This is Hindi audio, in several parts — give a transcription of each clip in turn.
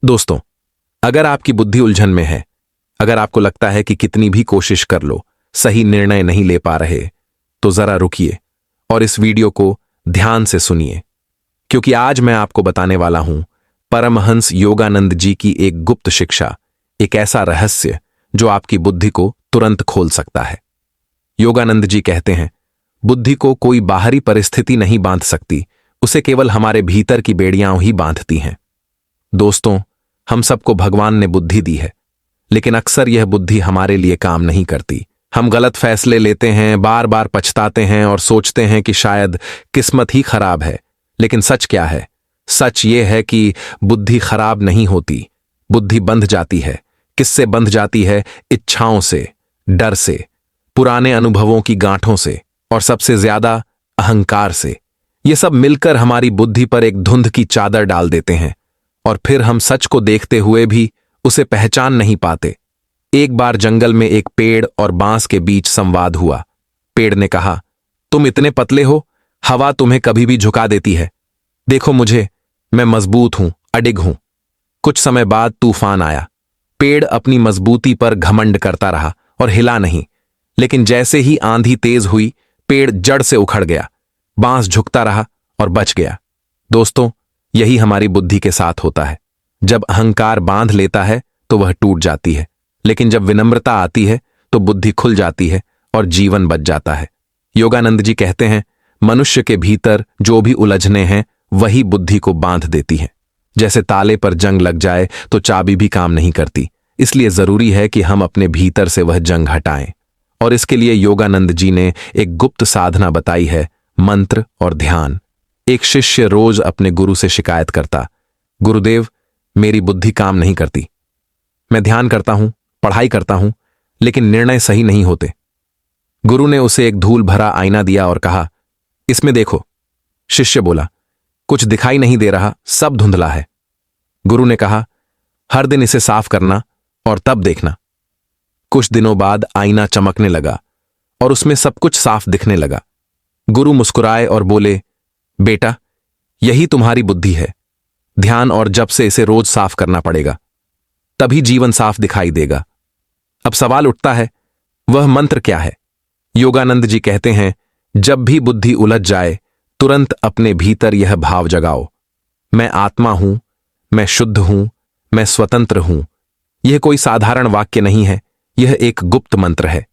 दोस्तों, अगर आपकी बुद्धि उलझन में है, अगर आपको लगता है कि कितनी भी कोशिश कर लो सही निर्णय नहीं ले पा रहे, तो जरा रुकिए और इस वीडियो को ध्यान से सुनिए, क्योंकि आज मैं आपको बताने वाला हूं परमहंस योगानंद जी की एक गुप्त शिक्षा, एक ऐसा रहस्य जो आपकी बुद्धि को तुरंत खोल सकता है। योगानंद जी कहते हैं, बुद्धि को कोई बाहरी परिस्थिति नहीं बांध सकती, उसे केवल हमारे भीतर की बेड़ियां ही बांधती हैं। दोस्तों, हम सबको भगवान ने बुद्धि दी है, लेकिन अक्सर यह बुद्धि हमारे लिए काम नहीं करती। हम गलत फैसले लेते हैं, बार बार पछताते हैं और सोचते हैं कि शायद किस्मत ही खराब है। लेकिन सच क्या है? सच यह है कि बुद्धि खराब नहीं होती, बुद्धि बंध जाती है। किससे बंध जाती है? इच्छाओं से, डर से, पुराने अनुभवों की गांठों से और सबसे ज्यादा अहंकार से। ये सब मिलकर हमारी बुद्धि पर एक धुंध की चादर डाल देते हैं और फिर हम सच को देखते हुए भी उसे पहचान नहीं पाते। एक बार जंगल में एक पेड़ और बांस के बीच संवाद हुआ। पेड़ ने कहा, तुम इतने पतले हो, हवा तुम्हें कभी भी झुका देती है। देखो मुझे, मैं मजबूत हूं, अडिग हूं। कुछ समय बाद तूफान आया। पेड़ अपनी मजबूती पर घमंड करता रहा और हिला नहीं, लेकिन जैसे ही आंधी तेज हुई, पेड़ जड़ से उखड़ गया। बांस झुकता रहा और बच गया। दोस्तों, यही हमारी बुद्धि के साथ होता है। जब अहंकार बांध लेता है तो वह टूट जाती है, लेकिन जब विनम्रता आती है तो बुद्धि खुल जाती है और जीवन बच जाता है। योगानंद जी कहते हैं, मनुष्य के भीतर जो भी उलझने हैं वही बुद्धि को बांध देती हैं। जैसे ताले पर जंग लग जाए तो चाबी भी काम नहीं करती, इसलिए जरूरी है कि हम अपने भीतर से वह जंग हटाएं। और इसके लिए योगानंद जी ने एक गुप्त साधना बताई है, मंत्र और ध्यान। एक शिष्य रोज अपने गुरु से शिकायत करता, गुरुदेव, मेरी बुद्धि काम नहीं करती। मैं ध्यान करता हूं, पढ़ाई करता हूं, लेकिन निर्णय सही नहीं होते। गुरु ने उसे एक धूल भरा आईना दिया और कहा, इसमें देखो। शिष्य बोला, कुछ दिखाई नहीं दे रहा, सब धुंधला है। गुरु ने कहा, हर दिन इसे साफ करना और तब देखना। कुछ दिनों बाद आईना चमकने लगा और उसमें सब कुछ साफ दिखने लगा। गुरु मुस्कुराए और बोले, बेटा, यही तुम्हारी बुद्धि है। ध्यान और जप से इसे रोज साफ करना पड़ेगा, तभी जीवन साफ दिखाई देगा। अब सवाल उठता है, वह मंत्र क्या है? योगानंद जी कहते हैं, जब भी बुद्धि उलझ जाए, तुरंत अपने भीतर यह भाव जगाओ, मैं आत्मा हूं, मैं शुद्ध हूं, मैं स्वतंत्र हूं। यह कोई साधारण वाक्य नहीं है, यह एक गुप्त मंत्र है।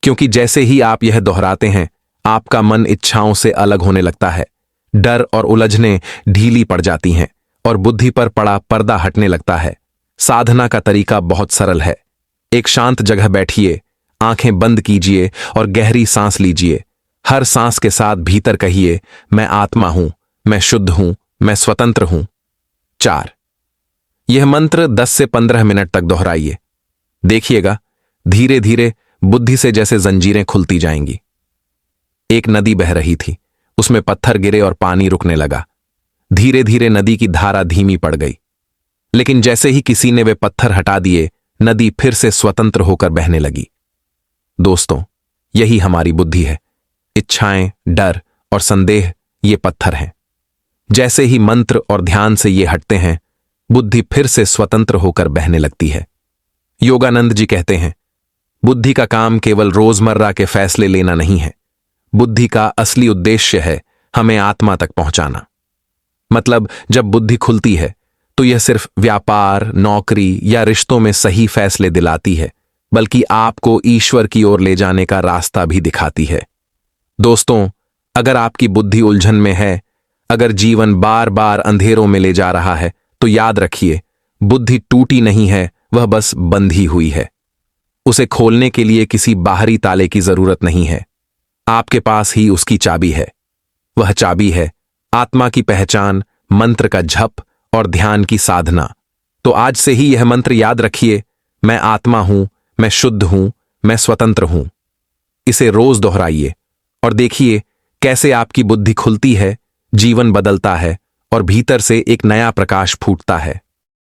क्योंकि जैसे ही आप यह दोहराते हैं, आपका मन इच्छाओं से अलग होने लगता है, डर और उलझने ढीली पड़ जाती हैं और बुद्धि पर पड़ा पर्दा हटने लगता है। साधना का तरीका बहुत सरल है। एक शांत जगह बैठिए, आंखें बंद कीजिए और गहरी सांस लीजिए। हर सांस के साथ भीतर कहिए, मैं आत्मा हूं, मैं शुद्ध हूं, मैं स्वतंत्र हूं। 4, यह मंत्र 10 से 15 मिनट तक दोहराइए। देखिएगा, धीरे धीरे बुद्धि से जैसे जंजीरें खुलती जाएंगी। एक नदी बह रही थी, उसमें पत्थर गिरे और पानी रुकने लगा। धीरे धीरे नदी की धारा धीमी पड़ गई, लेकिन जैसे ही किसी ने वे पत्थर हटा दिए, नदी फिर से स्वतंत्र होकर बहने लगी। दोस्तों, यही हमारी बुद्धि है। इच्छाएं, डर और संदेह ये पत्थर हैं। जैसे ही मंत्र और ध्यान से ये हटते हैं, बुद्धि फिर से स्वतंत्र होकर बहने लगती है। योगानंद जी कहते हैं, बुद्धि का काम केवल रोजमर्रा के फैसले लेना नहीं है। बुद्धि का असली उद्देश्य है हमें आत्मा तक पहुंचाना। मतलब जब बुद्धि खुलती है तो यह सिर्फ व्यापार, नौकरी या रिश्तों में सही फैसले दिलाती है, बल्कि आपको ईश्वर की ओर ले जाने का रास्ता भी दिखाती है। दोस्तों, अगर आपकी बुद्धि उलझन में है, अगर जीवन बार बार अंधेरों में ले जा रहा है, तो याद रखिए, बुद्धि टूटी नहीं है, वह बस बंधी हुई है। उसे खोलने के लिए किसी बाहरी ताले की जरूरत नहीं है, आपके पास ही उसकी चाबी है। वह चाबी है आत्मा की पहचान, मंत्र का जप और ध्यान की साधना। तो आज से ही यह मंत्र याद रखिए, मैं आत्मा हूं, मैं शुद्ध हूं, मैं स्वतंत्र हूं। इसे रोज दोहराइए और देखिए कैसे आपकी बुद्धि खुलती है, जीवन बदलता है और भीतर से एक नया प्रकाश फूटता है।